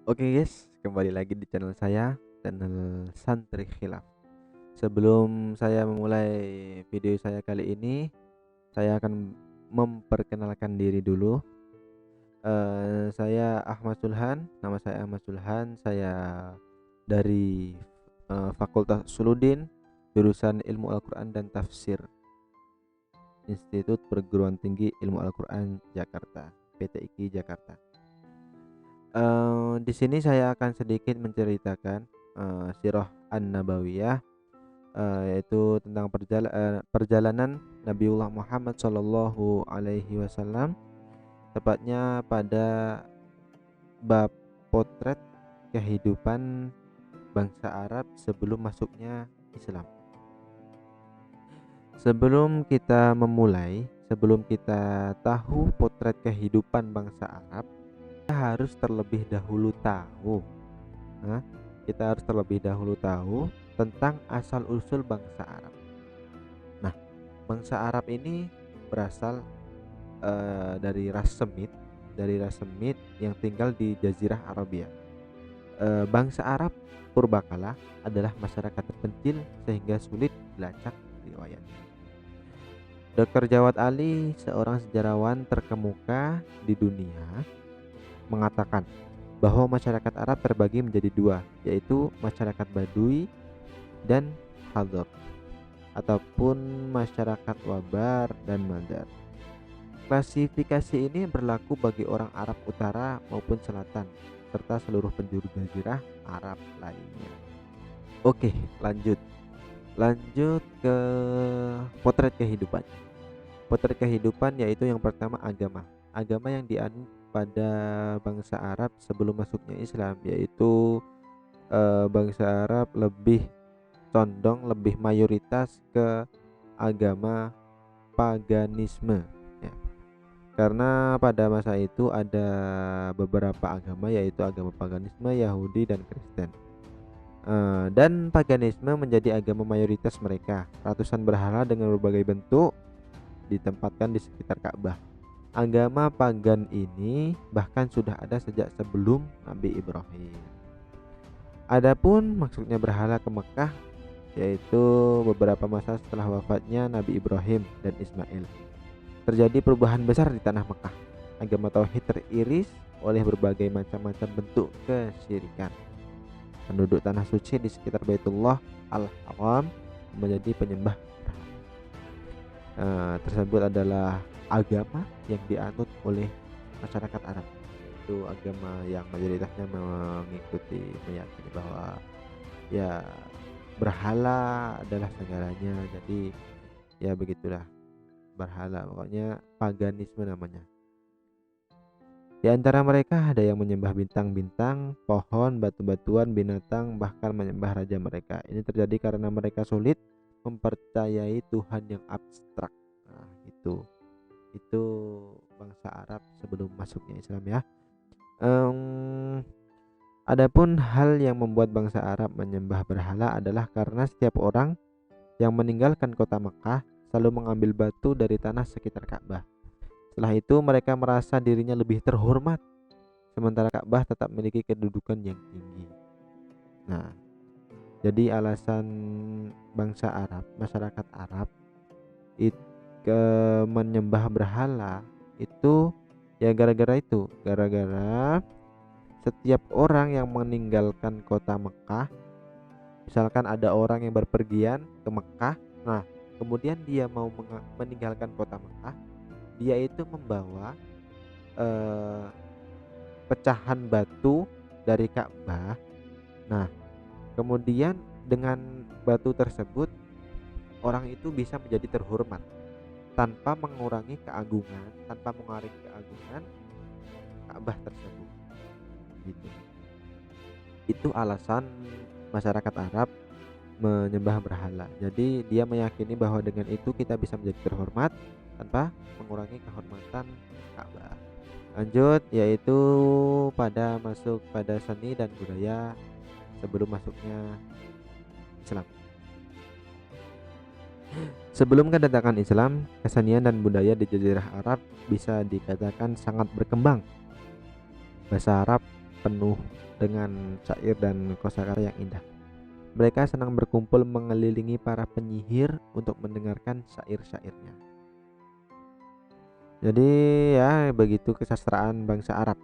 Oke guys, kembali lagi di channel saya, channel Santri Khilaf. Sebelum saya memulai video saya kali ini, saya akan memperkenalkan diri dulu. Saya Ahmad Sulhan, nama saya Ahmad Sulhan. Saya dari Fakultas Usuluddin, jurusan Ilmu Al-Quran dan Tafsir, Institut Perguruan Tinggi Ilmu Al-Quran Jakarta, PTIQ Jakarta. Di sini saya akan sedikit menceritakan sirah An-Nabawiyah, yaitu tentang perjalanan Nabiullah Muhammad Shallallahu Alaihi Wasallam, tepatnya pada bab potret kehidupan bangsa Arab sebelum masuknya Islam. Sebelum kita tahu potret kehidupan bangsa Arab, kita harus terlebih dahulu tahu. Nah, kita harus terlebih dahulu tahu tentang asal-usul bangsa Arab. Nah, bangsa Arab ini berasal dari ras Semit yang tinggal di Jazirah Arabia. Bangsa Arab purbakala adalah masyarakat terpencil sehingga sulit dilacak riwayat. Dr. Jawad Ali, seorang sejarawan terkemuka di dunia, mengatakan bahwa masyarakat Arab terbagi menjadi dua, yaitu masyarakat Badui dan Hador, ataupun masyarakat Wabar dan Madar. Klasifikasi ini berlaku bagi orang Arab Utara maupun Selatan, serta seluruh penjuru jazirah Arab lainnya. Oke, lanjut ke potret kehidupan. Potret kehidupan yaitu yang pertama agama. Agama yang dianut pada bangsa Arab sebelum masuknya Islam, yaitu bangsa Arab lebih mayoritas ke agama paganisme, ya. Karena pada masa itu ada beberapa agama, yaitu agama paganisme, Yahudi dan Kristen. Dan paganisme menjadi agama mayoritas mereka. Ratusan berhala dengan berbagai bentuk ditempatkan di sekitar Ka'bah. Agama pagan ini bahkan sudah ada sejak sebelum Nabi Ibrahim. Adapun maksudnya berhala ke Mekah, yaitu beberapa masa setelah wafatnya Nabi Ibrahim dan Ismail. Terjadi perubahan besar di tanah Mekah. Agama tauhid teriris oleh berbagai macam-macam bentuk kesyirikan. Penduduk tanah suci di sekitar Baitullah Al-Haram menjadi penyembah berhala. Tersebut adalah agama yang dianut oleh masyarakat Arab. Itu agama yang mayoritasnya meyakini bahwa ya berhala adalah segalanya. Jadi ya begitulah, berhala pokoknya paganisme namanya. Di antara mereka ada yang menyembah bintang-bintang, pohon, batu-batuan, binatang, bahkan menyembah raja mereka. Ini terjadi karena mereka sulit mempercayai Tuhan yang abstrak. Nah, itu bangsa Arab sebelum masuknya Islam, ya. Adapun hal yang membuat bangsa Arab menyembah berhala adalah karena setiap orang yang meninggalkan kota Mekah selalu mengambil batu dari tanah sekitar Ka'bah. Setelah itu mereka merasa dirinya lebih terhormat, sementara Ka'bah tetap memiliki kedudukan yang tinggi. Nah, jadi alasan bangsa Arab, masyarakat Arab itu menyembah berhala itu ya gara-gara setiap orang yang meninggalkan kota Mekah, misalkan ada orang yang berpergian ke Mekah, nah kemudian dia mau meninggalkan kota Mekah, dia itu membawa eh, pecahan batu dari Ka'bah. Nah, kemudian dengan batu tersebut orang itu bisa menjadi terhormat tanpa mengurangi keagungan Ka'bah tersebut. Gitu. Itu alasan masyarakat Arab menyembah berhala. Jadi dia meyakini bahwa dengan itu kita bisa menjadi terhormat tanpa mengurangi kehormatan Ka'bah. Lanjut, yaitu masuk pada seni dan budaya sebelum masuknya Islam. Sebelum kedatangan Islam, kesenian dan budaya di Jazirah Arab bisa dikatakan sangat berkembang. Bahasa Arab penuh dengan syair dan kosakata yang indah. Mereka senang berkumpul mengelilingi para penyihir untuk mendengarkan syair-syairnya. Jadi ya begitu kesastraan bangsa Arab.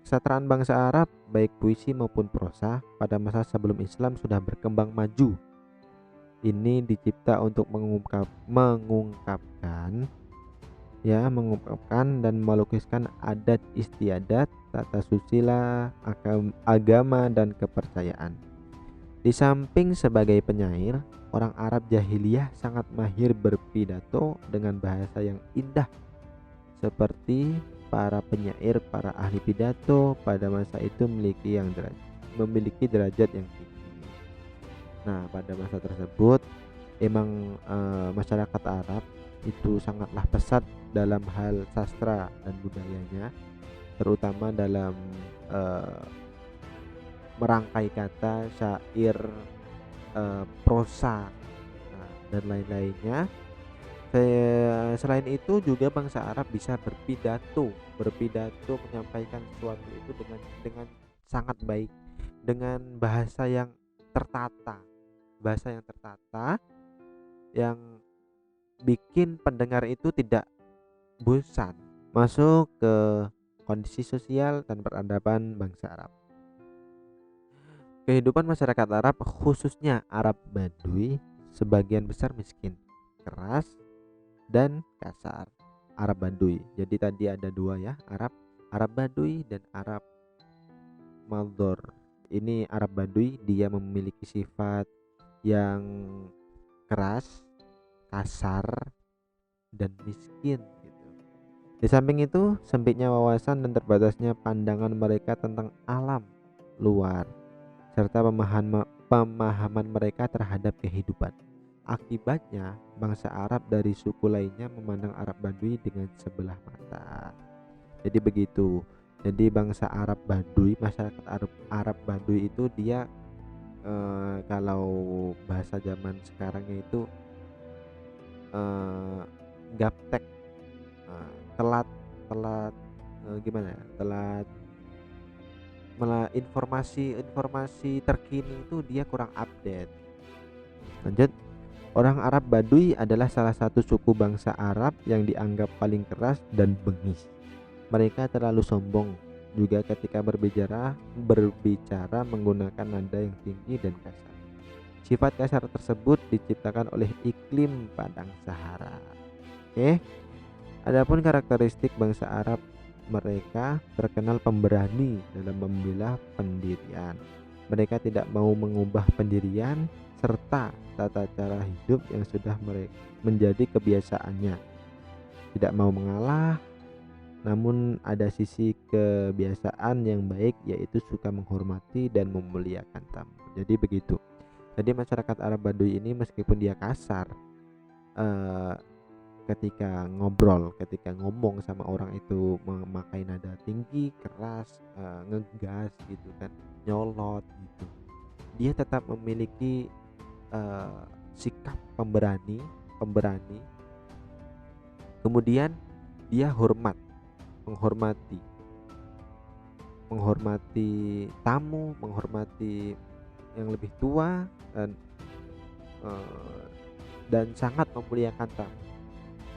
Kesastraan bangsa Arab baik puisi maupun prosa pada masa sebelum Islam sudah berkembang maju. Ini dicipta untuk mengungkapkan dan melukiskan adat istiadat, tata susila, agama dan kepercayaan. Di samping sebagai penyair, orang Arab jahiliyah sangat mahir berpidato dengan bahasa yang indah, seperti para penyair, para ahli pidato pada masa itu memiliki derajat yang tinggi. Nah, pada masa tersebut emang masyarakat Arab itu sangatlah pesat dalam hal sastra dan budayanya, terutama dalam merangkai kata, syair, prosa, dan lain-lainnya. Selain itu juga bangsa Arab bisa berpidato menyampaikan sesuatu itu dengan sangat baik, dengan bahasa yang tertata, yang bikin pendengar itu tidak bosan. Masuk ke kondisi sosial dan peradaban bangsa Arab. Kehidupan masyarakat Arab, khususnya Arab Baduy, sebagian besar miskin, keras, dan kasar. Arab Baduy. Jadi tadi ada dua ya, Arab Baduy dan Arab Maldor. Ini Arab Baduy, dia memiliki sifat yang keras, kasar, dan miskin gitu. Di samping itu, sempitnya wawasan dan terbatasnya pandangan mereka tentang alam luar serta pemahaman mereka terhadap kehidupan. Akibatnya, bangsa Arab dari suku lainnya memandang Arab Baduy dengan sebelah mata. Jadi begitu. Jadi bangsa Arab Baduy, masyarakat Arab Baduy itu dia kalau bahasa zaman sekarangnya itu gaptek, telat gimana ya? Malah informasi terkini itu dia kurang update. Lanjut, orang Arab Baduy adalah salah satu suku bangsa Arab yang dianggap paling keras dan bengis. Mereka terlalu sombong juga ketika berbicara menggunakan nada yang tinggi dan kasar. Sifat kasar tersebut diciptakan oleh iklim padang Sahara. Adapun karakteristik bangsa Arab, mereka terkenal pemberani dalam membela pendirian. Mereka tidak mau mengubah pendirian serta tata cara hidup yang sudah menjadi kebiasaannya. Tidak mau mengalah, namun ada sisi kebiasaan yang baik, yaitu suka menghormati dan memuliakan tamu. Jadi begitu. Jadi masyarakat Arab Baduy ini meskipun dia kasar, ketika ngomong sama orang itu memakai nada tinggi, keras, ngegas gitu kan, nyolot gitu, dia tetap memiliki sikap pemberani. Kemudian dia menghormati tamu, menghormati yang lebih tua, dan sangat memuliakan tamu.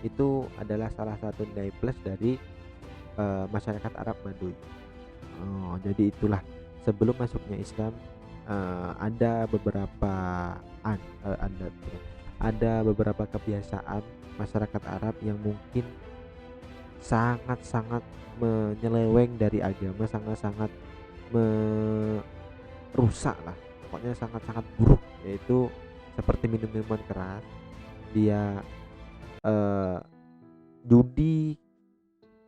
Itu adalah salah satu nilai plus dari masyarakat Arab Baduy. Jadi itulah, sebelum masuknya Islam ada beberapa kebiasaan masyarakat Arab yang mungkin sangat-sangat menyeleweng dari agama, sangat-sangat merusak lah, pokoknya sangat-sangat buruk, yaitu seperti minum minuman keras, dia judi.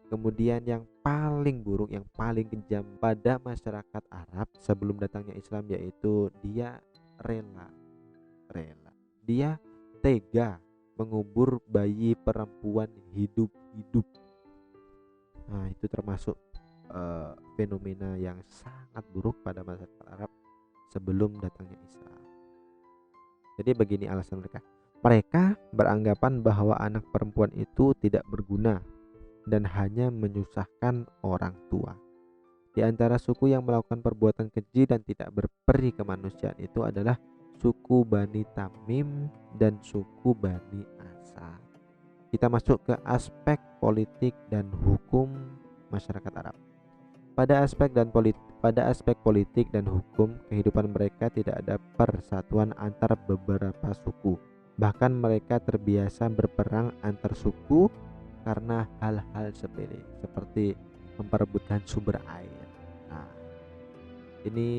Kemudian yang paling buruk, yang paling kejam pada masyarakat Arab sebelum datangnya Islam, yaitu dia rela dia tega mengubur bayi perempuan hidup-hidup. Nah, itu termasuk fenomena yang sangat buruk pada masyarakat Arab sebelum datangnya Islam. Jadi begini alasan mereka. Mereka beranggapan bahwa anak perempuan itu tidak berguna dan hanya menyusahkan orang tua. Di antara suku yang melakukan perbuatan keji dan tidak berperi kemanusiaan itu adalah suku Bani Tamim dan suku Bani Asad. Kita masuk ke aspek politik dan hukum masyarakat Arab. Pada aspek politik dan hukum, kehidupan mereka tidak ada persatuan antar beberapa suku. Bahkan mereka terbiasa berperang antar suku karena hal-hal sepele seperti memperebutkan sumber air. Nah, ini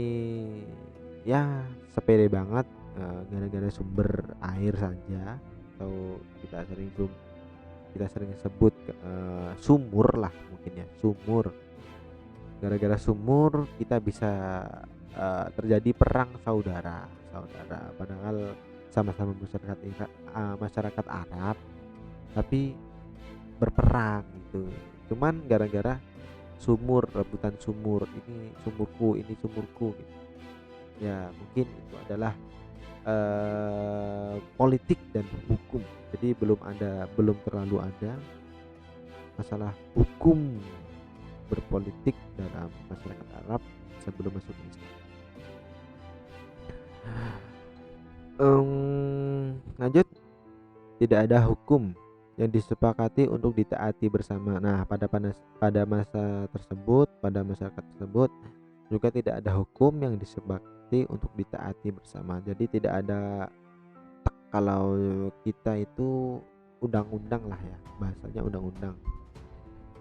ya sepele banget, gara-gara sumber air saja, atau kita sering sebut sumur lah mungkin ya, sumur. Gara-gara sumur kita bisa terjadi perang saudara padahal sama-sama masyarakat Arab tapi berperang gitu. Cuman gara-gara sumur, rebutan sumur, ini sumurku gitu. Ya mungkin itu adalah politik dan hukum. Jadi belum terlalu ada masalah hukum berpolitik dalam masyarakat Arab sebelum masuk Islam. Lanjut, tidak ada hukum yang disepakati untuk ditaati bersama. Nah, pada masyarakat tersebut juga tidak ada hukum yang disepakati untuk ditaati bersama. Jadi tidak ada, kalau kita itu undang-undang lah ya, bahasanya undang-undang.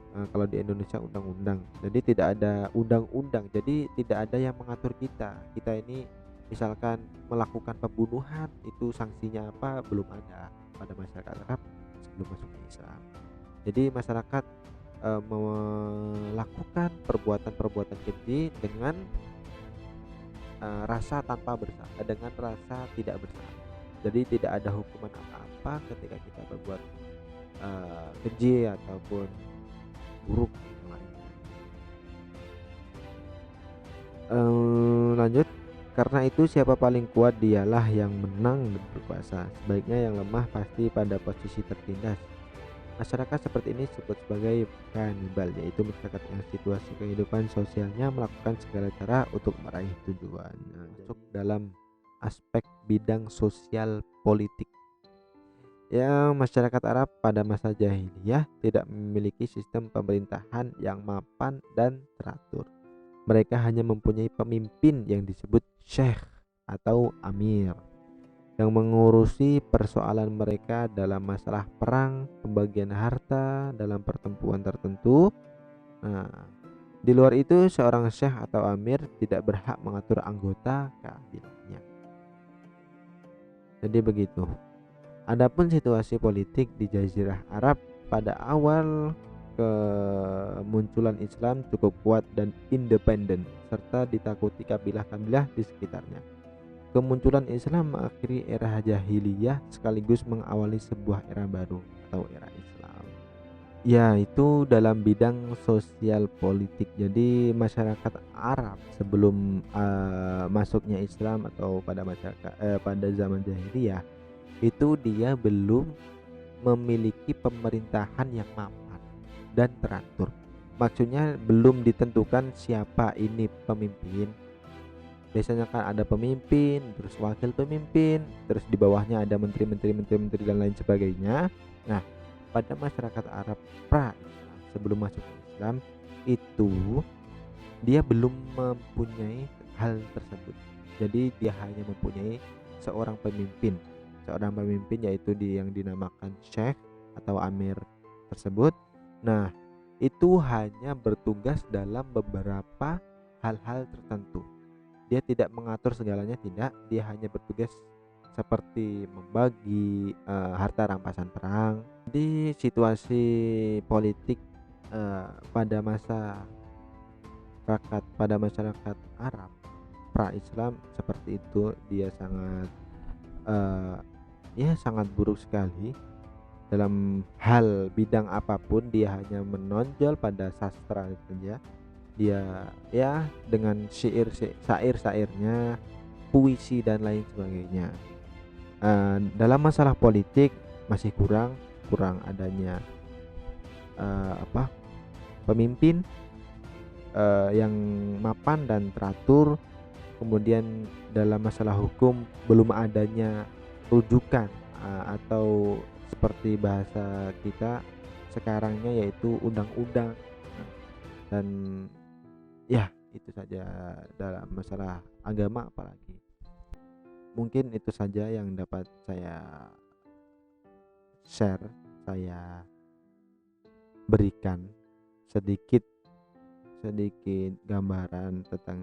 Kalau di Indonesia undang-undang, jadi tidak ada undang-undang, jadi tidak ada yang mengatur kita ini misalkan melakukan pembunuhan, itu sanksinya apa, belum ada pada masyarakat Arab sebelum masuk Islam. Jadi masyarakat melakukan perbuatan-perbuatan keji dengan rasa tanpa bersalah, dengan rasa tidak bersalah. Jadi tidak ada hukuman apa-apa ketika kita berbuat keji ataupun buruk lainnya. Lanjut, karena itu siapa paling kuat dialah yang menang dan berkuasa. Sebaliknya yang lemah pasti pada posisi tertindas. Masyarakat seperti ini disebut sebagai kanibal, yaitu masyarakat yang situasi kehidupan sosialnya melakukan segala cara untuk meraih tujuan. Masuk dalam aspek bidang sosial politik. Ya, masyarakat Arab pada masa jahiliyah tidak memiliki sistem pemerintahan yang mapan dan teratur. Mereka hanya mempunyai pemimpin yang disebut syekh atau amir, yang mengurusi persoalan mereka dalam masalah perang, pembagian harta dalam pertempuran tertentu. Nah, di luar itu seorang syekh atau amir tidak berhak mengatur anggota kabilahnya. Jadi begitu. Adapun situasi politik di Jazirah Arab pada awal kemunculan Islam cukup kuat dan independen, serta ditakuti kabilah-kabilah di sekitarnya. Kemunculan Islam mengakhiri era jahiliyah sekaligus mengawali sebuah era baru atau era Islam. Ya, itu dalam bidang sosial politik. Jadi masyarakat Arab sebelum masuknya Islam atau pada zaman jahiliyah itu dia belum memiliki pemerintahan yang mapan dan teratur. Maksudnya belum ditentukan siapa ini pemimpin. Biasanya kan ada pemimpin, terus wakil pemimpin, terus di bawahnya ada menteri dan lain sebagainya. Nah, pada masyarakat Arab sebelum masuk Islam itu dia belum mempunyai hal tersebut. Jadi dia hanya mempunyai seorang pemimpin yaitu yang dinamakan syekh atau amir tersebut. Nah, itu hanya bertugas dalam beberapa hal-hal tertentu. Dia tidak mengatur segalanya, tidak. Dia hanya bertugas seperti membagi harta rampasan perang. Di situasi politik pada masyarakat Arab pra-Islam seperti itu, dia sangat buruk sekali dalam hal bidang apapun. Dia hanya menonjol pada sastra saja. Dia ya dengan syair-syairnya, puisi dan lain sebagainya. Dalam masalah politik masih kurang adanya pemimpin yang mapan dan teratur. Kemudian dalam masalah hukum belum adanya rujukan, atau seperti bahasa kita sekarangnya yaitu undang-undang. Nah, dan ya itu saja dalam masalah agama apalagi. Mungkin itu saja yang dapat saya share, saya berikan sedikit gambaran tentang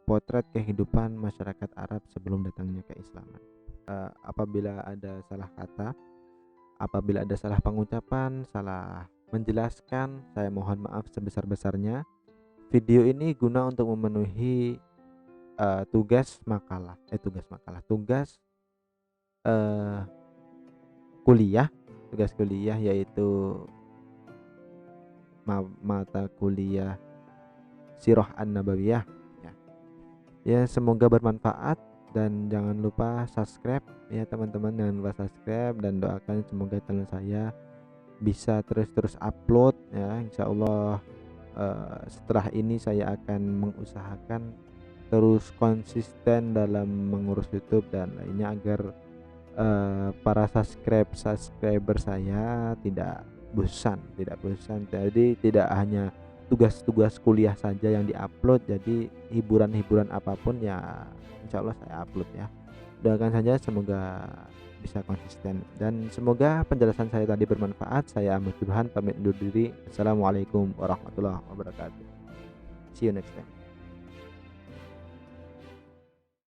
potret kehidupan masyarakat Arab sebelum datangnya keislaman. Apabila ada salah kata, apabila ada salah pengucapan, salah menjelaskan, saya mohon maaf sebesar-besarnya. Video ini guna untuk memenuhi tugas eh, kuliah, yaitu mata kuliah Sirah An-Nabawiyah ya. Ya, semoga bermanfaat dan jangan lupa subscribe ya teman-teman, jangan lupa subscribe dan doakan semoga channel saya bisa terus upload ya. Insyaallah setelah ini saya akan mengusahakan terus konsisten dalam mengurus YouTube dan lainnya agar para subscriber saya tidak bosan. Jadi tidak hanya tugas-tugas kuliah saja yang diupload, jadi hiburan-hiburan apapun ya insya Allah saya upload ya. Doakan saja semoga bisa konsisten dan semoga penjelasan saya tadi bermanfaat. Saya Ahmad Burhan pamit undur diri. Assalamualaikum warahmatullahi wabarakatuh. See you next time.